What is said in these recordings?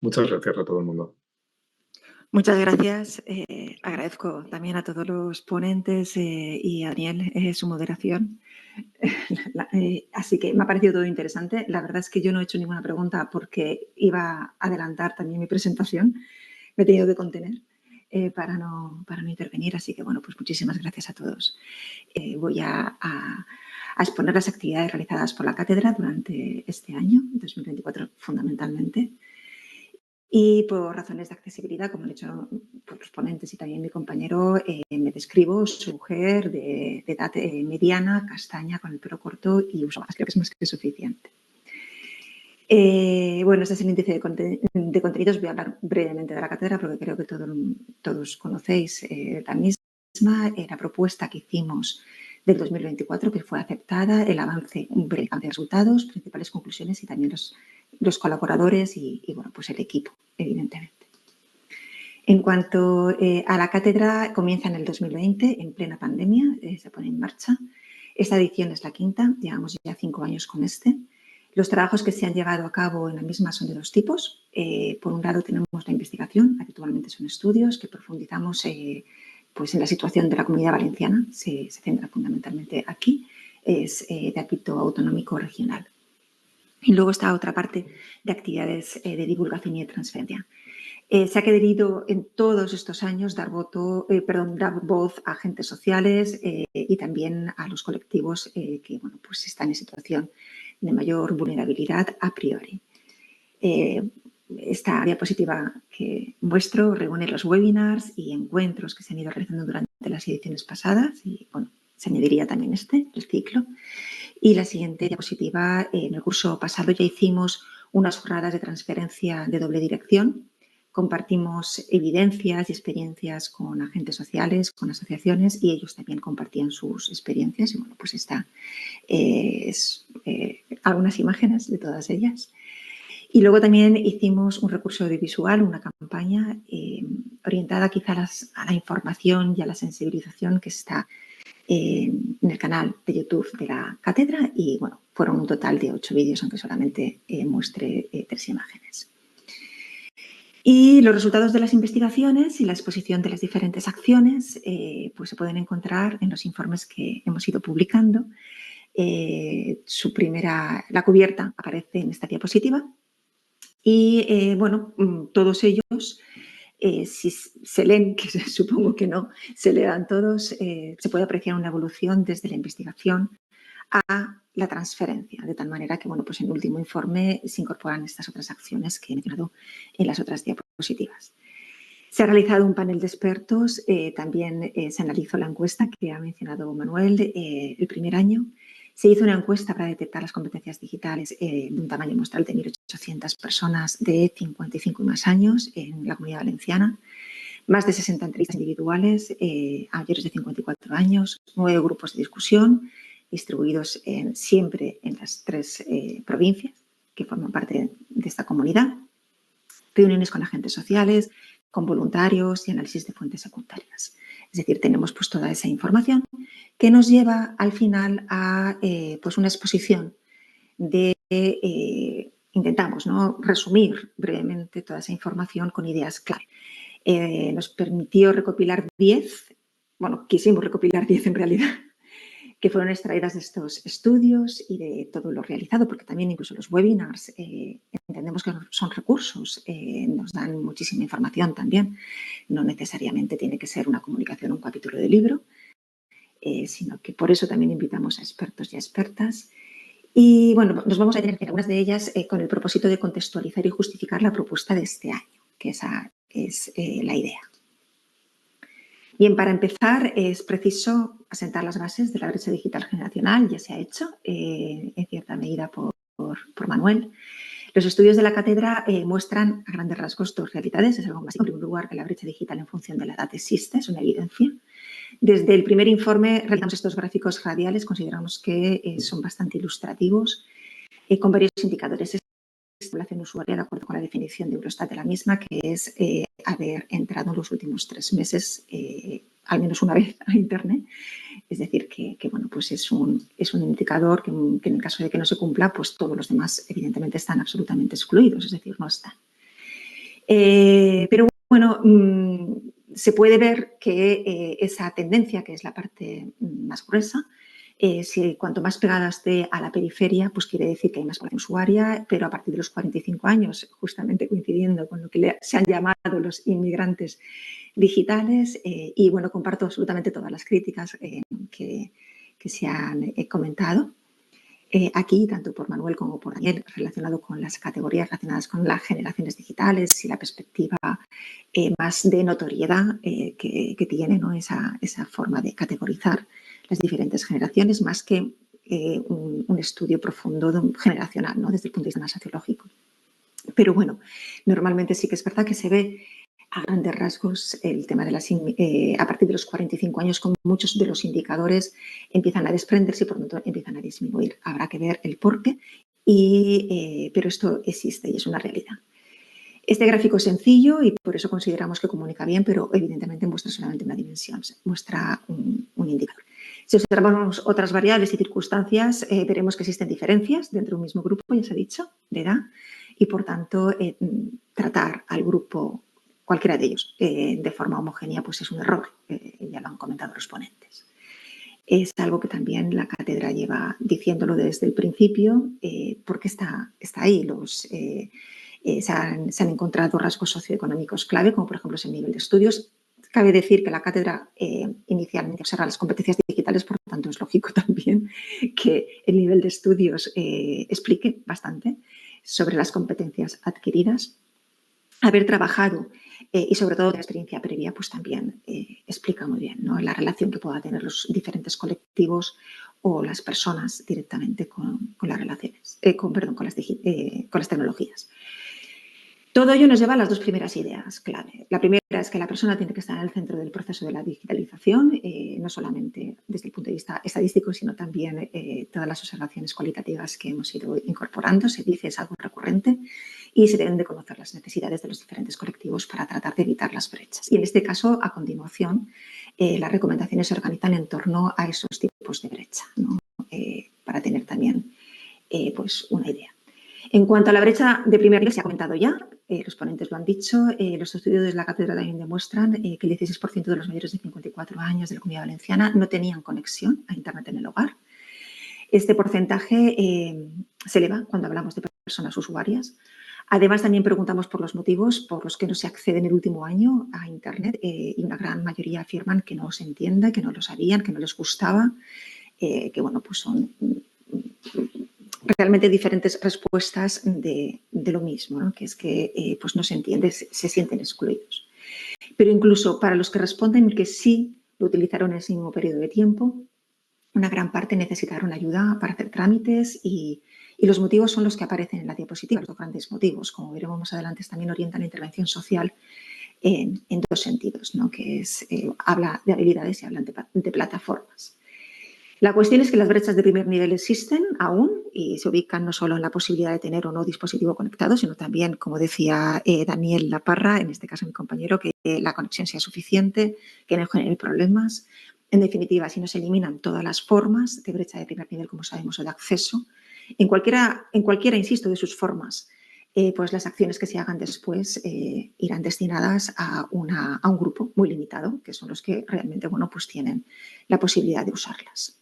Muchas gracias a todo el mundo. Muchas gracias. Agradezco también a todos los ponentes y a Daniel su moderación. Así que me ha parecido todo interesante. La verdad es que yo no he hecho ninguna pregunta porque iba a adelantar también mi presentación. Me he tenido que contener para no intervenir. Así que, bueno, pues muchísimas gracias a todos. Voy a exponer las actividades realizadas por la cátedra durante este año, 2024, fundamentalmente. Y por razones de accesibilidad, como han hecho los ponentes y también mi compañero, me describo, soy mujer de edad mediana, castaña, con el pelo corto y uso gafas. Creo que es más que suficiente. Bueno, este es el índice de contenidos. Voy a hablar brevemente de la cátedra porque creo que todos conocéis la misma. La propuesta que hicimos del 2024, que fue aceptada, el avance, un breve avance de resultados, principales conclusiones y también los colaboradores y bueno, pues el equipo, evidentemente. En cuanto a la cátedra, comienza en el 2020, en plena pandemia, se pone en marcha. Esta edición es la quinta, llevamos ya 5 años con este. Los trabajos que se han llevado a cabo en la misma son de dos tipos. Por un lado tenemos la investigación, habitualmente son estudios que profundizamos pues en la situación de la Comunidad Valenciana, se centra fundamentalmente aquí, es de ámbito autonómico regional. Y luego está otra parte de actividades de divulgación y de transferencia. Se ha querido en todos estos años dar voz a agentes sociales y también a los colectivos que bueno, pues están en situación de mayor vulnerabilidad a priori. Esta diapositiva que muestro reúne los webinars y encuentros que se han ido realizando durante las ediciones pasadas y bueno, se añadiría también el ciclo. Y la siguiente diapositiva, en el curso pasado ya hicimos unas jornadas de transferencia de doble dirección. Compartimos evidencias y experiencias con agentes sociales, con asociaciones y ellos también compartían sus experiencias. Y bueno, pues esta algunas imágenes de todas ellas. Y luego también hicimos un recurso audiovisual, una campaña orientada quizá a la información y a la sensibilización que está en el canal de YouTube de la cátedra y bueno, fueron un total de 8 vídeos, aunque solamente muestre 3 imágenes. Y los resultados de las investigaciones y la exposición de las diferentes acciones pues se pueden encontrar en los informes que hemos ido publicando. La cubierta aparece en esta diapositiva y bueno, todos ellos si se leen, que supongo que no, se lean todos, se puede apreciar una evolución desde la investigación a la transferencia, de tal manera que, bueno, pues en el último informe se incorporan estas otras acciones que he mencionado en las otras diapositivas. Se ha realizado un panel de expertos, también se analizó la encuesta que ha mencionado Manuel el primer año. Se hizo una encuesta para detectar las competencias digitales de un tamaño muestral de 1.800 personas de 55 y más años en la Comunidad Valenciana. Más de 60 entrevistas individuales a mayores de 54 años, 9 grupos de discusión distribuidos siempre en las 3 provincias que forman parte de esta comunidad. Reuniones con agentes sociales, con voluntarios y análisis de fuentes secundarias. Es decir, tenemos pues toda esa información que nos lleva al final a pues una exposición de, intentamos, ¿no?, resumir brevemente toda esa información con ideas clave. Nos permitió recopilar 10, bueno, quisimos recopilar 10 en realidad, que fueron extraídas de estos estudios y de todo lo realizado, porque también incluso los webinars entendemos que son recursos, nos dan muchísima información también. No necesariamente tiene que ser una comunicación o un capítulo de libro, sino que por eso también invitamos a expertos y a expertas. Y bueno, nos vamos a detener en algunas de ellas con el propósito de contextualizar y justificar la propuesta de este año, que esa es la idea. Bien, para empezar es preciso asentar las bases de la brecha digital generacional, ya se ha hecho en cierta medida por Manuel. Los estudios de la cátedra muestran a grandes rasgos dos realidades. Es algo básico. En primer lugar, que la brecha digital en función de la edad existe, es una evidencia. Desde el primer informe realizamos estos gráficos radiales, consideramos que son bastante ilustrativos, con varios indicadores. Población usuaria de acuerdo con la definición de Eurostat de la misma, que es haber entrado en los últimos 3 meses al menos una vez a Internet. Es decir, que bueno, pues es un indicador que en el caso de que no se cumpla, pues todos los demás evidentemente están absolutamente excluidos, es decir, no están. Pero bueno, se puede ver que esa tendencia, que es la parte más gruesa, si cuanto más pegada esté a la periferia, pues quiere decir que hay más población usuaria, pero a partir de los 45 años, justamente coincidiendo con lo que se han llamado los inmigrantes digitales, y bueno, comparto absolutamente todas las críticas que se han comentado aquí, tanto por Manuel como por Daniel, relacionado con las categorías relacionadas con las generaciones digitales y la perspectiva más de notoriedad que tiene, ¿no? esa forma de categorizar las diferentes generaciones, más que un estudio profundo generacional, ¿no? Desde el punto de vista más sociológico. Pero bueno, normalmente sí que es verdad que se ve a grandes rasgos el tema de a partir de los 45 años, con muchos de los indicadores empiezan a desprenderse y por lo tanto empiezan a disminuir. Habrá que ver el porqué, pero esto existe y es una realidad. Este gráfico es sencillo y por eso consideramos que comunica bien, pero evidentemente muestra solamente una dimensión, muestra un indicador. Si observamos otras variables y circunstancias, veremos que existen diferencias dentro de un mismo grupo, ya se ha dicho, de edad, y por tanto tratar al grupo, cualquiera de ellos, de forma homogénea, pues es un error, ya lo han comentado los ponentes. Es algo que también la cátedra lleva diciéndolo desde el principio, porque está ahí. Se han encontrado rasgos socioeconómicos clave, como por ejemplo es el nivel de estudios. Cabe decir que la cátedra inicialmente observa las competencias digitales, por lo tanto es lógico también que el nivel de estudios explique bastante sobre las competencias adquiridas. Haber trabajado y sobre todo la experiencia previa, pues también explica muy bien, ¿no? La relación que pueda tener los diferentes colectivos o las personas directamente con las relaciones, con las tecnologías. Todo ello nos lleva a las dos primeras ideas clave. La primera es que la persona tiene que estar en el centro del proceso de la digitalización, no solamente desde el punto de vista estadístico, sino también todas las observaciones cualitativas que hemos ido incorporando. Se dice, es algo recurrente y se deben de conocer las necesidades de los diferentes colectivos para tratar de evitar las brechas. Y en este caso, a continuación, las recomendaciones se organizan en torno a esos tipos de brecha, ¿no? Para tener también pues una idea. En cuanto a la brecha de primer nivel, se ha comentado ya, los ponentes lo han dicho, los estudios de la cátedra también demuestran que el 16% de los mayores de 54 años de la Comunidad Valenciana no tenían conexión a Internet en el hogar. Este porcentaje se eleva cuando hablamos de personas usuarias. Además, también preguntamos por los motivos por los que no se accede en el último año a Internet y una gran mayoría afirman que no se entiende, que no lo sabían, que no les gustaba, que bueno, pues son realmente diferentes respuestas de lo mismo, ¿no? Que es que pues no se entiende, se sienten excluidos. Pero incluso para los que responden que sí lo utilizaron en ese mismo periodo de tiempo, una gran parte necesitaron ayuda para hacer trámites y los motivos son los que aparecen en la diapositiva, los dos grandes motivos. Como veremos más adelante, también orientan la intervención social en dos sentidos, ¿no? Que es, habla de habilidades y habla de plataformas. La cuestión es que las brechas de primer nivel existen aún y se ubican no solo en la posibilidad de tener o no dispositivo conectado, sino también, como decía Daniel Laparra, en este caso mi compañero, que la conexión sea suficiente, que no genere problemas. En definitiva, si no se eliminan todas las formas de brecha de primer nivel, como sabemos, o de acceso, en cualquiera, insisto, de sus formas, pues las acciones que se hagan después irán destinadas a un grupo muy limitado, que son los que realmente, bueno, pues tienen la posibilidad de usarlas.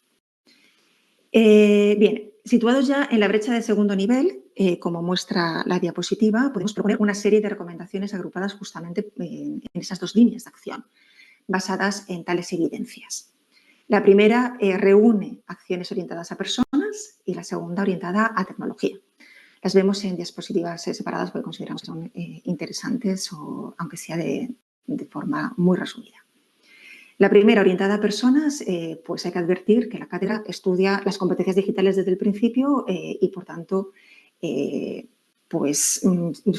Bien, situados ya en la brecha de segundo nivel, como muestra la diapositiva, podemos proponer una serie de recomendaciones agrupadas justamente en esas dos líneas de acción, basadas en tales evidencias. La primera reúne acciones orientadas a personas y la segunda orientada a tecnología. Las vemos en diapositivas separadas porque consideramos que son interesantes, aunque sea de forma muy resumida. La primera, orientada a personas, pues hay que advertir que la cátedra estudia las competencias digitales desde el principio y, por tanto, pues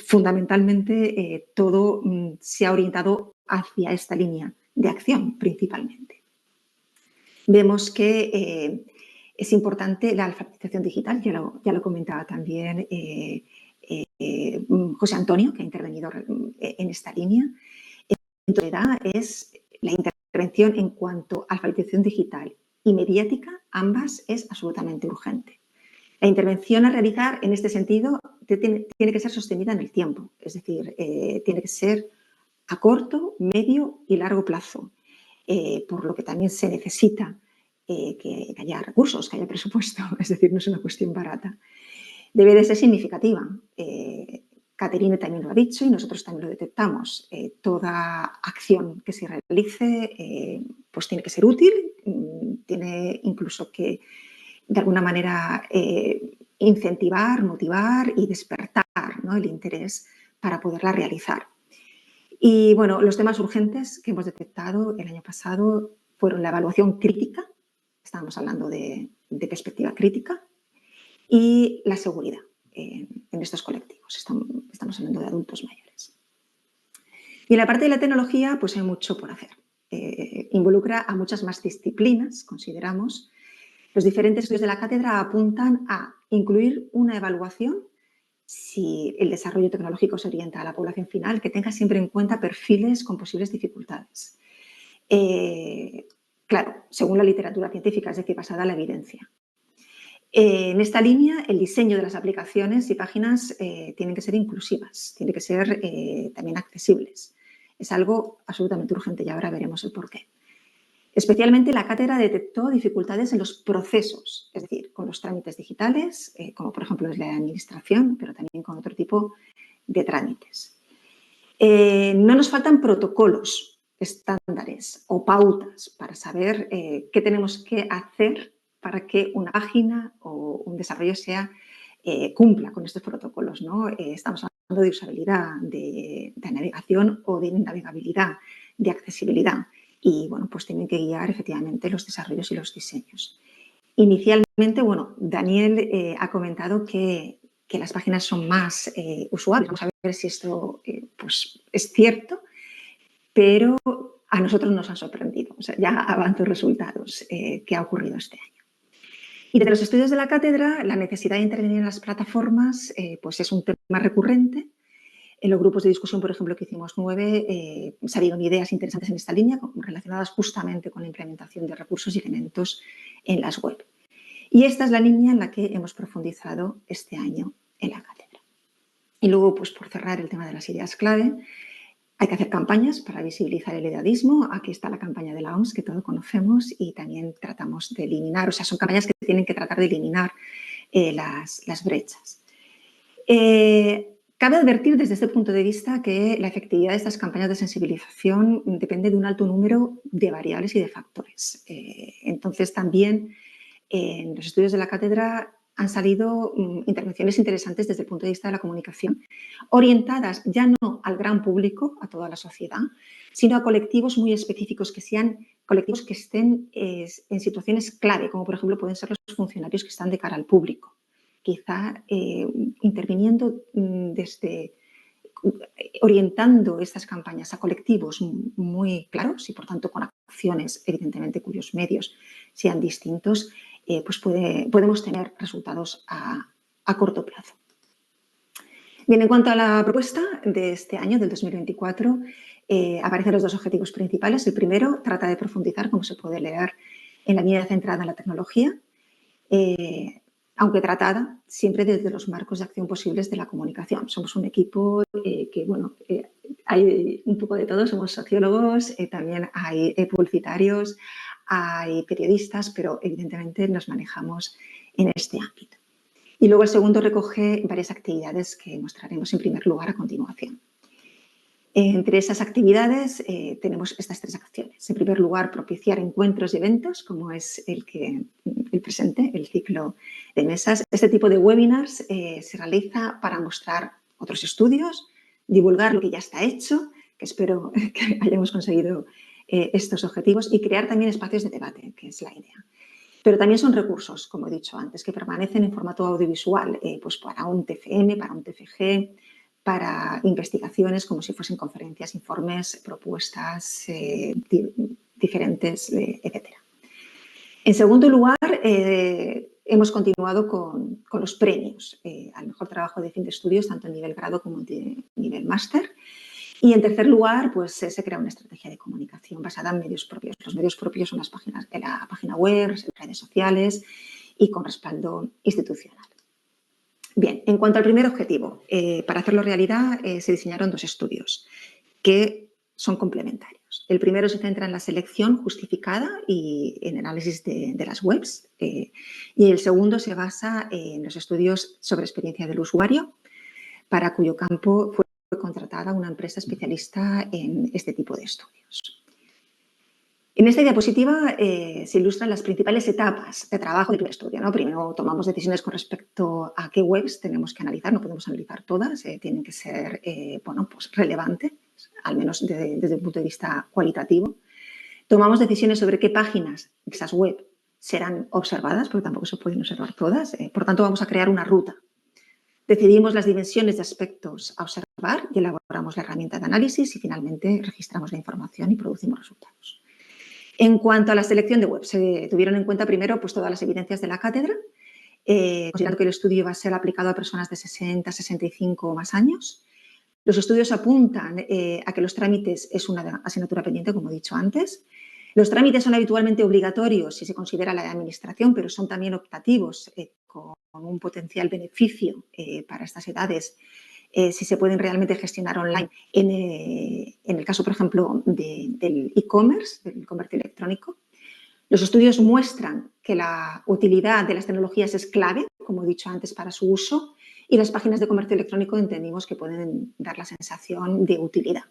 fundamentalmente todo se ha orientado hacia esta línea de acción principalmente. Vemos que es importante la alfabetización digital, ya lo comentaba también José Antonio, que ha intervenido en esta línea. En realidad es la intervención en cuanto a alfabetización digital y mediática, ambas es absolutamente urgente. La intervención a realizar en este sentido tiene que ser sostenida en el tiempo, es decir, tiene que ser a corto, medio y largo plazo, por lo que también se necesita que haya recursos, que haya presupuesto, es decir, no es una cuestión barata. Debe de ser significativa. Caterine también lo ha dicho y nosotros también lo detectamos. Toda acción que se realice pues tiene que ser útil, tiene incluso que, de alguna manera, incentivar, motivar y despertar, ¿no?, el interés para poderla realizar. Y, bueno, los temas urgentes que hemos detectado el año pasado fueron la evaluación crítica, estábamos hablando de perspectiva crítica, y la seguridad en estos colectivos. Estamos hablando de adultos mayores. Y en la parte de la tecnología, pues hay mucho por hacer. Involucra a muchas más disciplinas, consideramos. Los diferentes estudios de la cátedra apuntan a incluir una evaluación si el desarrollo tecnológico se orienta a la población final, que tenga siempre en cuenta perfiles con posibles dificultades. Claro, según la literatura científica, es decir, basada en la evidencia. En esta línea, el diseño de las aplicaciones y páginas tienen que ser inclusivas, tienen que ser también accesibles. Es algo absolutamente urgente y ahora veremos el porqué. Especialmente la cátedra detectó dificultades en los procesos, es decir, con los trámites digitales, como por ejemplo es la administración, pero también con otro tipo de trámites. No nos faltan protocolos, estándares o pautas para saber qué tenemos que hacer para que una página o un desarrollo cumpla con estos protocolos, ¿no? Estamos hablando de usabilidad, de navegación o de navegabilidad, de accesibilidad. Y, bueno, pues tienen que guiar efectivamente los desarrollos y los diseños. Inicialmente, bueno, Daniel ha comentado que las páginas son más usuables. Vamos a ver si esto pues es cierto, pero a nosotros nos han sorprendido. O sea, ya avanzo resultados que ha ocurrido este año. Y desde los estudios de la cátedra, la necesidad de intervenir en las plataformas pues es un tema recurrente. En los grupos de discusión, por ejemplo, que hicimos 9, salieron ideas interesantes en esta línea relacionadas justamente con la implementación de recursos y elementos en las web. Y esta es la línea en la que hemos profundizado este año en la cátedra. Y luego, pues por cerrar el tema de las ideas clave, hay que hacer campañas para visibilizar el edadismo. Aquí está la campaña de la OMS, que todos conocemos, y también tratamos de eliminar, o sea, son campañas que tienen que tratar de eliminar las brechas. Cabe advertir desde este punto de vista que la efectividad de estas campañas de sensibilización depende de un alto número de variables y de factores. Entonces, también en los estudios de la cátedra han salido intervenciones interesantes desde el punto de vista de la comunicación, orientadas ya no al gran público, a toda la sociedad, sino a colectivos muy específicos, que sean colectivos que estén en situaciones clave, como por ejemplo pueden ser los funcionarios que están de cara al público. Quizá interviniendo orientando estas campañas a colectivos muy claros y, por tanto, con acciones, evidentemente, cuyos medios sean distintos, pues podemos tener resultados a corto plazo. Bien, en cuanto a la propuesta de este año, del 2024, aparecen los dos objetivos principales. El primero trata de profundizar, como se puede leer, en la mirada centrada en la tecnología, aunque tratada siempre desde los marcos de acción posibles de la comunicación. Somos un equipo que, bueno, hay un poco de todo, somos sociólogos, también hay publicitarios, hay periodistas, pero evidentemente nos manejamos en este ámbito. Y luego el segundo recoge varias actividades que mostraremos en primer lugar a continuación. Entre esas actividades tenemos estas 3 acciones. En primer lugar, propiciar encuentros y eventos, como es el presente, el ciclo de mesas. Este tipo de webinars se realiza para mostrar otros estudios, divulgar lo que ya está hecho, que espero que hayamos conseguido estos objetivos, y crear también espacios de debate, que es la idea. Pero también son recursos, como he dicho antes, que permanecen en formato audiovisual, pues para un TFM, para un TFG, para investigaciones como si fuesen conferencias, informes, propuestas diferentes, etc. En segundo lugar, hemos continuado con los premios al mejor trabajo de fin de estudios, tanto en nivel grado como en nivel máster. Y en tercer lugar, pues se crea una estrategia de comunicación basada en medios propios. Los medios propios son la página web, redes sociales y con respaldo institucional. Bien, en cuanto al primer objetivo, para hacerlo realidad se diseñaron 2 estudios que son complementarios. El primero se centra en la selección justificada y en el análisis de las webs, y el segundo se basa en los estudios sobre experiencia del usuario, para cuyo campo fue contratada una empresa especialista en este tipo de estudios. En esta diapositiva se ilustran las principales etapas de trabajo del primer estudio, ¿no? Primero tomamos decisiones con respecto a qué webs tenemos que analizar, no podemos analizar todas, tienen que ser pues relevantes, al menos desde un punto de vista cualitativo. Tomamos decisiones sobre qué páginas de esas webs serán observadas, porque tampoco se pueden observar todas, por tanto vamos a crear una ruta. Decidimos las dimensiones de aspectos a observar y elaboramos la herramienta de análisis y finalmente registramos la información y producimos resultados. En cuanto a la selección de webs, se tuvieron en cuenta primero pues, todas las evidencias de la cátedra, considerando que el estudio iba a ser aplicado a personas de 60, 65 o más años. Los estudios apuntan a que los trámites es una asignatura pendiente, como he dicho antes. Los trámites son habitualmente obligatorios si se considera la de administración, pero son también optativos con un potencial beneficio para estas edades si se pueden realmente gestionar online. En el caso, por ejemplo, del e-commerce, del comercio electrónico, los estudios muestran que la utilidad de las tecnologías es clave, como he dicho antes, para su uso, y las páginas de comercio electrónico entendimos que pueden dar la sensación de utilidad.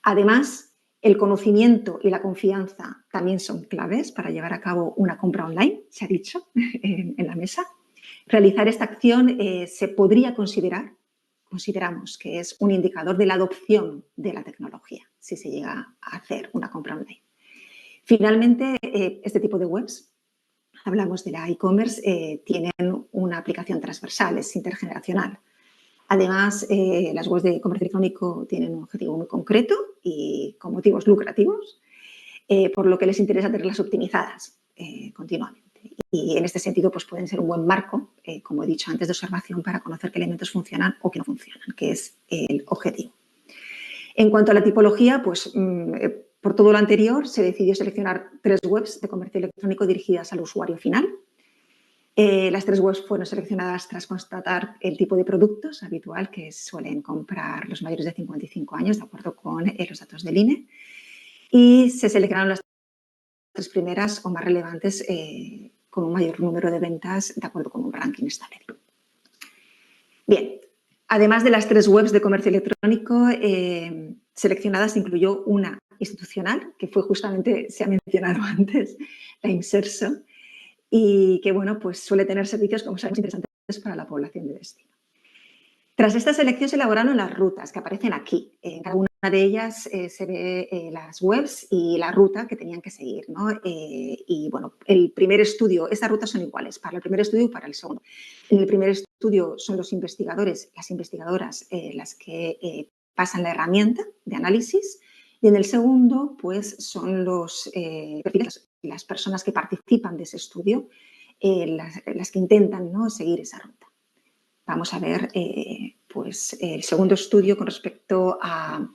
Además, el conocimiento y la confianza también son claves para llevar a cabo una compra online, se ha dicho en la mesa. Realizar esta acción se podría consideramos que es un indicador de la adopción de la tecnología, si se llega a hacer una compra online. Finalmente, este tipo de webs, hablamos de la e-commerce, tienen una aplicación transversal, es intergeneracional. Además, las webs de comercio electrónico tienen un objetivo muy concreto y con motivos lucrativos, por lo que les interesa tenerlas optimizadas continuamente. Y en este sentido, pues pueden ser un buen marco, como he dicho antes, de observación para conocer qué elementos funcionan o qué no funcionan, que es el objetivo. En cuanto a la tipología, pues por todo lo anterior se decidió seleccionar 3 webs de comercio electrónico dirigidas al usuario final. Las 3 webs fueron seleccionadas tras constatar el tipo de productos habitual que suelen comprar los mayores de 55 años, de acuerdo con los datos del INE. Y se seleccionaron las 3 primeras o más relevantes con un mayor número de ventas de acuerdo con un ranking establecido. Bien, además de las 3 webs de comercio electrónico seleccionadas, incluyó una institucional, que fue justamente, se ha mencionado antes, la Inserso, y que, bueno, pues suele tener servicios, como sabemos, interesantes para la población de destino. Tras esta selección se elaboraron las rutas que aparecen aquí. En cada una de ellas se ve las webs y la ruta que tenían que seguir, ¿no? Y, bueno, el primer estudio, estas rutas son iguales para el primer estudio y para el segundo. En el primer estudio son los investigadores, las investigadoras, las que pasan la herramienta de análisis, y en el segundo, pues, son los las personas que participan de ese estudio, las que intentan, ¿no?, seguir esa ruta. Vamos a ver pues, el segundo estudio con respecto a,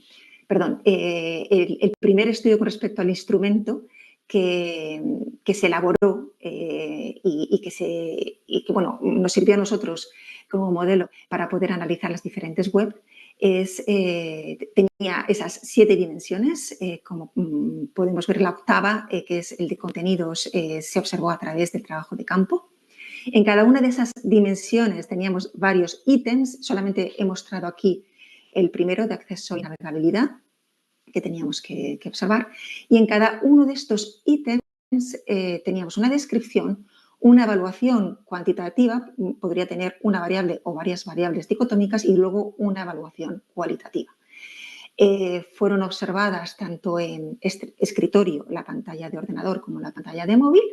perdón, el primer estudio con respecto al instrumento que se elaboró y que bueno, nos sirvió a nosotros como modelo para poder analizar las diferentes webs. Tenía esas 7 dimensiones, como podemos ver la octava, que es el de contenidos, se observó a través del trabajo de campo. En cada una de esas dimensiones teníamos varios ítems, solamente he mostrado aquí el primero de acceso y navegabilidad que teníamos que observar, y en cada uno de estos ítems teníamos una descripción, una evaluación cuantitativa, podría tener una variable o varias variables dicotómicas, y luego una evaluación cualitativa. Fueron observadas tanto en escritorio, la pantalla de ordenador, como la pantalla de móvil.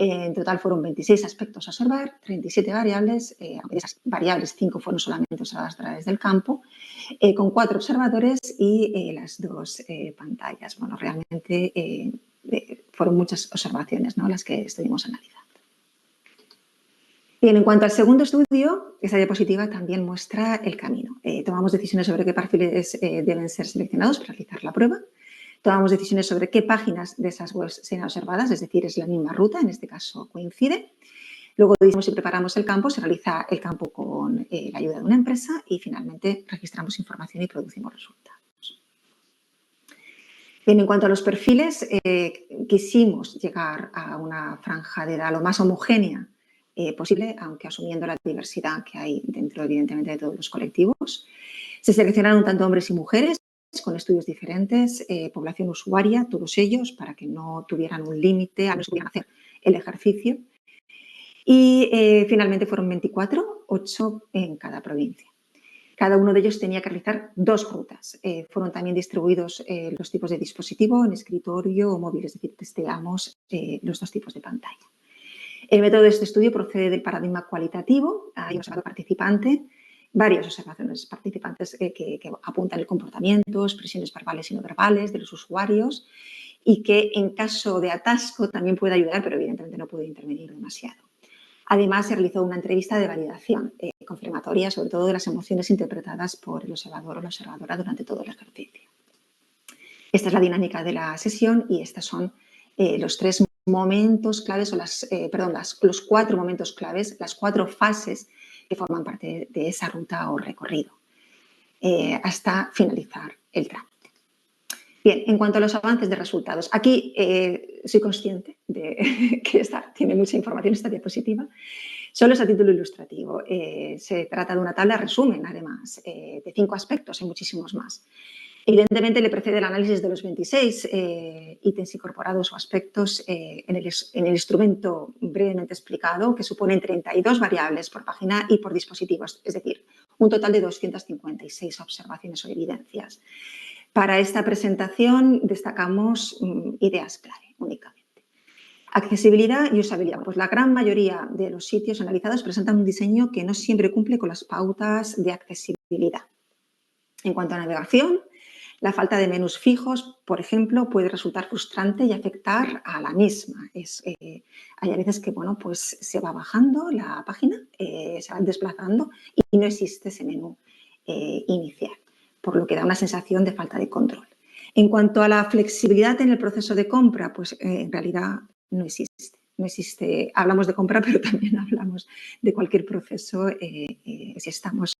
En total fueron 26 aspectos a observar, 37 variables, aunque de esas variables 5 fueron solamente observadas a través del campo, con 4 observadores y las 2 pantallas. Bueno, realmente fueron muchas observaciones, ¿no?, las que estuvimos analizando. Bien, en cuanto al segundo estudio, esta diapositiva también muestra el camino. Tomamos decisiones sobre qué perfiles deben ser seleccionados para realizar la prueba. Tomamos decisiones sobre qué páginas de esas webs sean observadas, es decir, es la misma ruta, en este caso coincide. Luego diseñamos y preparamos el campo, se realiza el campo con la ayuda de una empresa y finalmente registramos información y producimos resultados. Bien, en cuanto a los perfiles, quisimos llegar a una franja de edad lo más homogénea posible, aunque asumiendo la diversidad que hay dentro, evidentemente, de todos los colectivos. Se seleccionaron tanto hombres y mujeres con estudios diferentes, población usuaria, todos ellos, para que no tuvieran un límite, a no pudieran hacer el ejercicio. Y finalmente fueron 24, 8 en cada provincia. Cada uno de ellos tenía que realizar 2 rutas. Fueron también distribuidos los tipos de dispositivo, en escritorio o móvil, es decir, testeamos los 2 tipos de pantalla. El método de este estudio procede del paradigma cualitativo. Hay un observador participante, varias observaciones participantes que apuntan el comportamiento, expresiones verbales y no verbales de los usuarios y que en caso de atasco también puede ayudar, pero evidentemente no puede intervenir demasiado. Además, se realizó una entrevista de validación confirmatoria, sobre todo de las emociones interpretadas por el observador o la observadora durante todo el ejercicio. Esta es la dinámica de la sesión y estos son los 3 momentos claves, o los 4 momentos claves, las 4 fases que forman parte de esa ruta o recorrido, hasta finalizar el trámite. Bien, en cuanto a los avances de resultados, aquí soy consciente de que tiene mucha información esta diapositiva. Solo es a título ilustrativo. Se trata de una tabla resumen, además, de 5 aspectos, hay muchísimos más. Evidentemente, le precede el análisis de los 26 ítems incorporados o aspectos en el instrumento brevemente explicado, que suponen 32 variables por página y por dispositivos, es decir, un total de 256 observaciones o evidencias. Para esta presentación destacamos ideas clave únicamente. Accesibilidad y usabilidad. Pues la gran mayoría de los sitios analizados presentan un diseño que no siempre cumple con las pautas de accesibilidad. En cuanto a navegación, la falta de menús fijos, por ejemplo, puede resultar frustrante y afectar a la misma. Hay a veces que pues se va bajando la página, se va desplazando y no existe ese menú inicial, por lo que da una sensación de falta de control. En cuanto a la flexibilidad en el proceso de compra, pues en realidad no existe. No existe. Hablamos de compra, pero también hablamos de cualquier proceso. Si estamos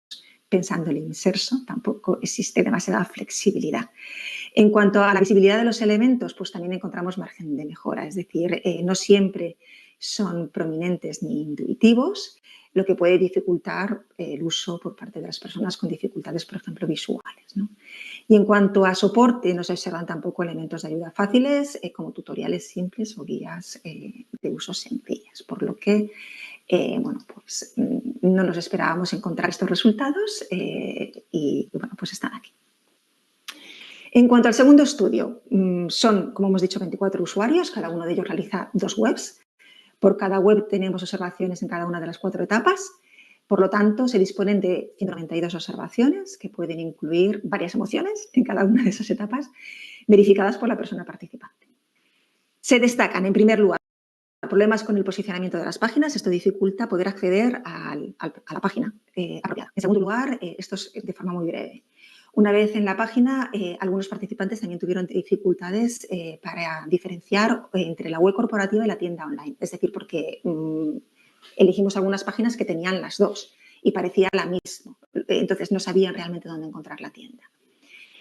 pensando en el inserso, tampoco existe demasiada flexibilidad. En cuanto a la visibilidad de los elementos, pues también encontramos margen de mejora, es decir, no siempre son prominentes ni intuitivos, lo que puede dificultar el uso por parte de las personas con dificultades, por ejemplo, visuales, ¿no? Y en cuanto a soporte, no se observan tampoco elementos de ayuda fáciles, como tutoriales simples o guías de uso sencillas, por lo que pues no nos esperábamos encontrar estos resultados y pues están aquí. En cuanto al segundo estudio, son, como hemos dicho, 24 usuarios, cada uno de ellos realiza 2 webs. Por cada web tenemos observaciones en cada una de las 4 etapas. Por lo tanto, se disponen de 192 observaciones que pueden incluir varias emociones en cada una de esas etapas, verificadas por la persona participante. Se destacan, en primer lugar, problemas con el posicionamiento de las páginas. Esto dificulta poder acceder a la página apropiada. En segundo lugar, esto es de forma muy breve. Una vez en la página, algunos participantes también tuvieron dificultades para diferenciar entre la web corporativa y la tienda online. Es decir, porque elegimos algunas páginas que tenían las 2 y parecía la misma. Entonces, no sabían realmente dónde encontrar la tienda.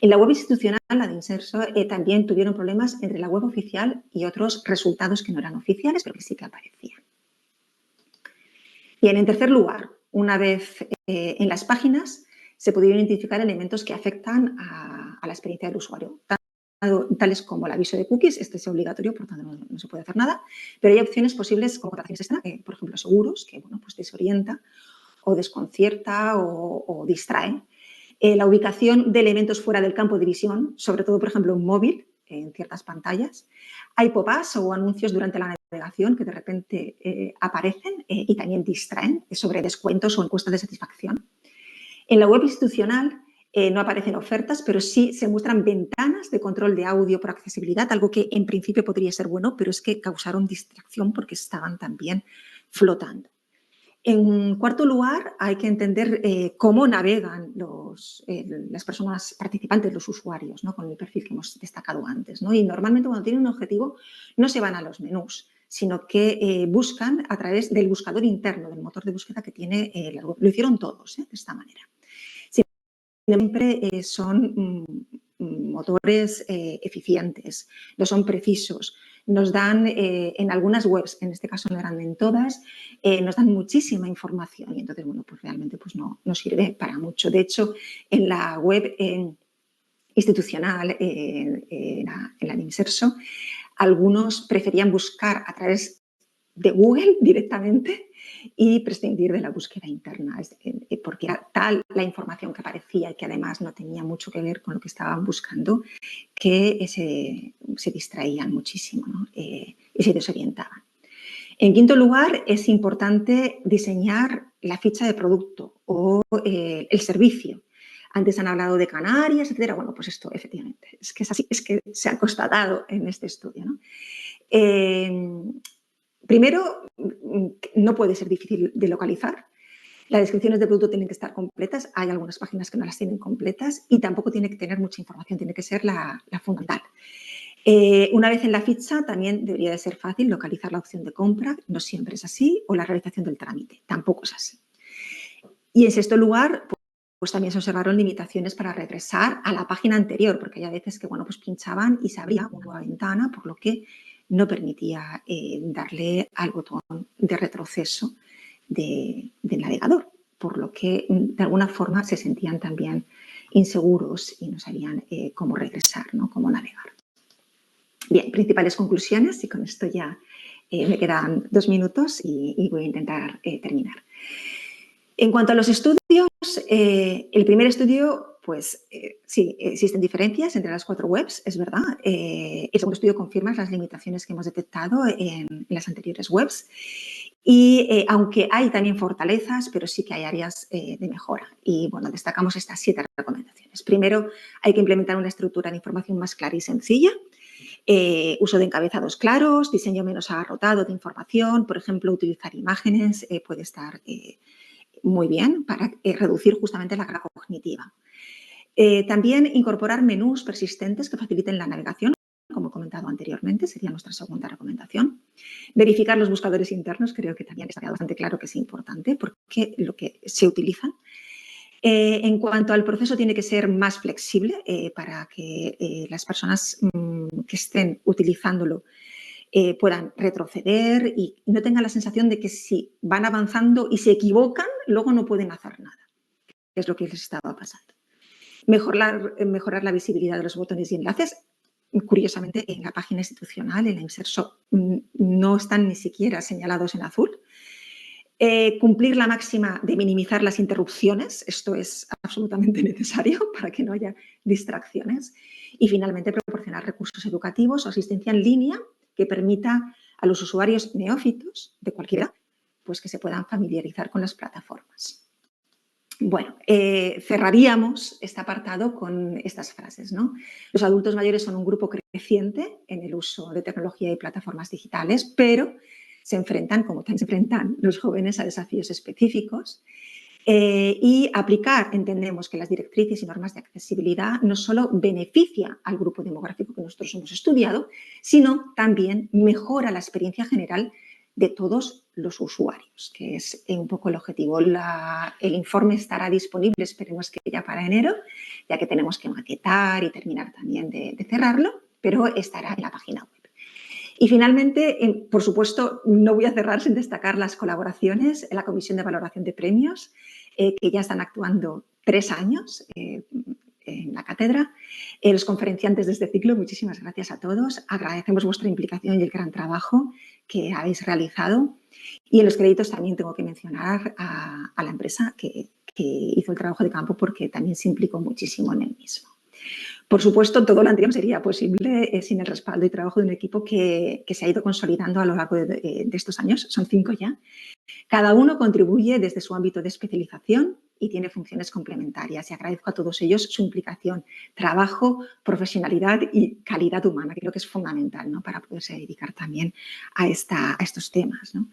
En la web institucional, la de Inserso, también tuvieron problemas entre la web oficial y otros resultados que no eran oficiales, pero que sí que aparecían. Bien, en tercer lugar, una vez en las páginas, se pudieron identificar elementos que afectan a la experiencia del usuario, tales como el aviso de cookies. Este es obligatorio, por tanto no se puede hacer nada, pero hay opciones posibles como contrataciones extra, por ejemplo, seguros, que pues desorienta o desconcierta o distrae. La ubicación de elementos fuera del campo de visión, sobre todo, por ejemplo, en móvil, en ciertas pantallas. Hay pop-ups o anuncios durante la navegación que de repente aparecen y también distraen sobre descuentos o encuestas de satisfacción. En la web institucional no aparecen ofertas, pero sí se muestran ventanas de control de audio por accesibilidad, algo que en principio podría ser bueno, pero es que causaron distracción porque estaban también flotando. En cuarto lugar, hay que entender cómo navegan las personas participantes, los usuarios, ¿no? Con el perfil que hemos destacado antes, ¿no? Y normalmente cuando tienen un objetivo no se van a los menús, sino que buscan a través del buscador interno, del motor de búsqueda que tiene la web. Lo hicieron todos, de esta manera. Siempre son motores eficientes, no son precisos, nos dan en algunas webs, en este caso no eran en todas, nos dan muchísima información y entonces, bueno, pues realmente pues no sirve para mucho. De hecho, en la web institucional, en la de Inserso, algunos preferían buscar a través de Google directamente y prescindir de la búsqueda interna, porque era tal la información que aparecía y que además no tenía mucho que ver con lo que estaban buscando, que se distraían muchísimo, ¿no? Y se desorientaban. En quinto lugar, es importante diseñar la ficha de producto o el servicio. Antes han hablado de Canarias, etcétera. Bueno, pues esto efectivamente es que es así, es que se ha constatado en este estudio, ¿no? Primero, no puede ser difícil de localizar. Las descripciones de producto tienen que estar completas. Hay algunas páginas que no las tienen completas y tampoco tiene que tener mucha información, tiene que ser la fundamental. Una vez en la ficha, también debería de ser fácil localizar la opción de compra. No siempre es así. O la realización del trámite. Tampoco es así. Y en sexto lugar, pues también se observaron limitaciones para regresar a la página anterior, porque hay veces que, bueno, pues pinchaban y se abría una nueva ventana, por lo que no permitía darle al botón de retroceso del navegador, por lo que de alguna forma se sentían también inseguros y no sabían cómo regresar, ¿no? Cómo navegar. Bien, principales conclusiones, y con esto ya me quedan 2 minutos y voy a intentar terminar. En cuanto a los estudios, el primer estudio, pues sí, existen diferencias entre las 4 webs, es verdad. El segundo estudio confirma las limitaciones que hemos detectado en las anteriores webs. Y aunque hay también fortalezas, pero sí que hay áreas de mejora. Y bueno, destacamos estas 7 recomendaciones. Primero, hay que implementar una estructura de información más clara y sencilla. Uso de encabezados claros, diseño menos agarrotado de información, por ejemplo, utilizar imágenes puede estar muy bien para reducir justamente la carga cognitiva. También incorporar menús persistentes que faciliten la navegación, como he comentado anteriormente, sería nuestra segunda recomendación. Verificar los buscadores internos, creo que también está bastante claro que es importante porque lo que se utilizan. En cuanto al proceso, tiene que ser más flexible para que las personas que estén utilizándolo puedan retroceder y no tengan la sensación de que si van avanzando y se equivocan, luego no pueden hacer nada, que es lo que les estaba pasando. Mejorar la visibilidad de los botones y enlaces. Curiosamente, en la página institucional, en la Inserso, no están ni siquiera señalados en azul. Cumplir la máxima de minimizar las interrupciones. Esto es absolutamente necesario para que no haya distracciones. Y finalmente, proporcionar recursos educativos o asistencia en línea que permita a los usuarios neófitos de cualquier edad pues que se puedan familiarizar con las plataformas. Bueno, cerraríamos este apartado con estas frases, ¿no? Los adultos mayores son un grupo creciente en el uso de tecnología y plataformas digitales, pero se enfrentan, como también se enfrentan los jóvenes, a desafíos específicos. Y aplicar, entendemos que las directrices y normas de accesibilidad no solo beneficia al grupo demográfico que nosotros hemos estudiado, sino también mejora la experiencia general de todos los usuarios, que es un poco el objetivo. El informe estará disponible, esperemos que ya para enero, ya que tenemos que maquetar y terminar también de cerrarlo, pero estará en la página web. Y finalmente, por supuesto, no voy a cerrar sin destacar las colaboraciones en la Comisión de Valoración de Premios, que ya están actuando 3 años en la cátedra. Los conferenciantes de este ciclo, muchísimas gracias a todos. Agradecemos vuestra implicación y el gran trabajo que habéis realizado. Y en los créditos también tengo que mencionar a la empresa que hizo el trabajo de campo porque también se implicó muchísimo en el mismo. Por supuesto, todo lo anterior sería posible sin el respaldo y trabajo de un equipo que se ha ido consolidando a lo largo de estos años, son 5 ya. Cada uno contribuye desde su ámbito de especialización y tiene funciones complementarias. Y agradezco a todos ellos su implicación, trabajo, profesionalidad y calidad humana, que creo que es fundamental, ¿no? Para poderse dedicar también a estos temas, ¿no?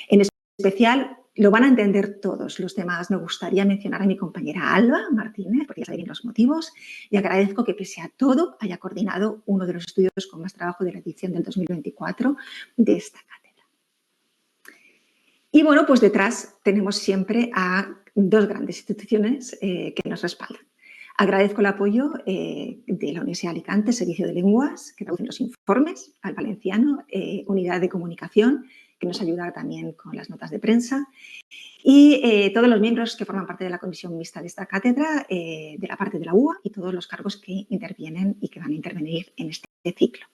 En especial, lo van a entender todos los demás. Me gustaría mencionar a mi compañera Alba Martínez, porque ya sabe bien los motivos, y agradezco que pese a todo haya coordinado uno de los estudios con más trabajo de la edición del 2024 de esta cátedra. Y bueno, pues detrás tenemos siempre a dos grandes instituciones que nos respaldan. Agradezco el apoyo de la Universidad de Alicante, Servicio de Lenguas, que traducen los informes al valenciano, Unidad de Comunicación, que nos ayuda también con las notas de prensa, y todos los miembros que forman parte de la comisión mixta de esta cátedra, de la parte de la UA, y todos los cargos que intervienen y que van a intervenir en este ciclo.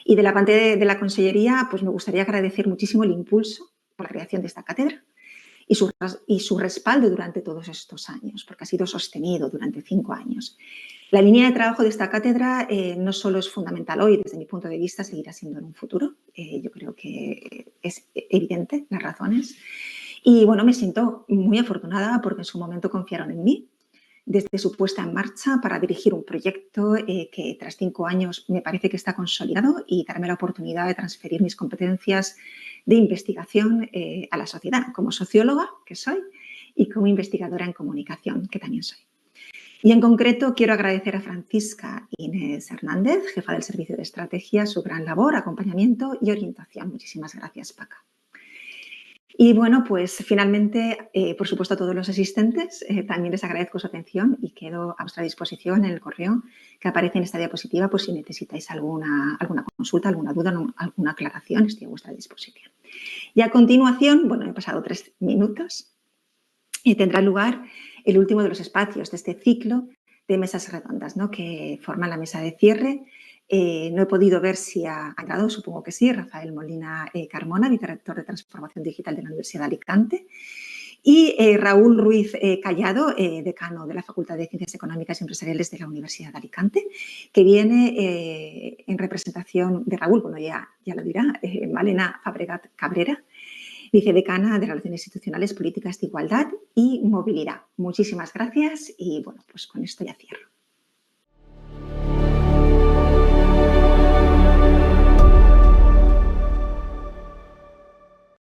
Y de la parte de la consellería, pues me gustaría agradecer muchísimo el impulso por la creación de esta cátedra y su respaldo durante todos estos años, porque ha sido sostenido durante 5 años. La línea de trabajo de esta cátedra no solo es fundamental hoy, desde mi punto de vista, seguirá siendo en un futuro. Yo creo que es evidente las razones. Y bueno, me siento muy afortunada porque en su momento confiaron en mí desde su puesta en marcha para dirigir un proyecto que tras 5 años me parece que está consolidado y darme la oportunidad de transferir mis competencias de investigación a la sociedad, como socióloga, que soy, y como investigadora en comunicación, que también soy. Y en concreto quiero agradecer a Francisca Inés Hernández, jefa del Servicio de Estrategia, su gran labor, acompañamiento y orientación. Muchísimas gracias, Paca. Y bueno, pues finalmente, por supuesto, a todos los asistentes, también les agradezco su atención y quedo a vuestra disposición en el correo que aparece en esta diapositiva por si necesitáis alguna consulta, alguna duda, alguna aclaración, estoy a vuestra disposición. Y a continuación, bueno, he pasado 3 minutos, tendrá lugar el último de los espacios de este ciclo de mesas redondas, ¿no?, que forman la mesa de cierre. No he podido ver si ha entrado, supongo que sí, Rafael Molina Carmona, vicerrector de Transformación Digital de la Universidad de Alicante, y Raúl Ruiz Callado, decano de la Facultad de Ciencias Económicas y Empresariales de la Universidad de Alicante, que viene en representación de Raúl, bueno, ya lo dirá, Malena Fabregat Cabrera, vicedecana de Relaciones Institucionales, Políticas de Igualdad y Movilidad. Muchísimas gracias y, bueno, pues con esto ya cierro.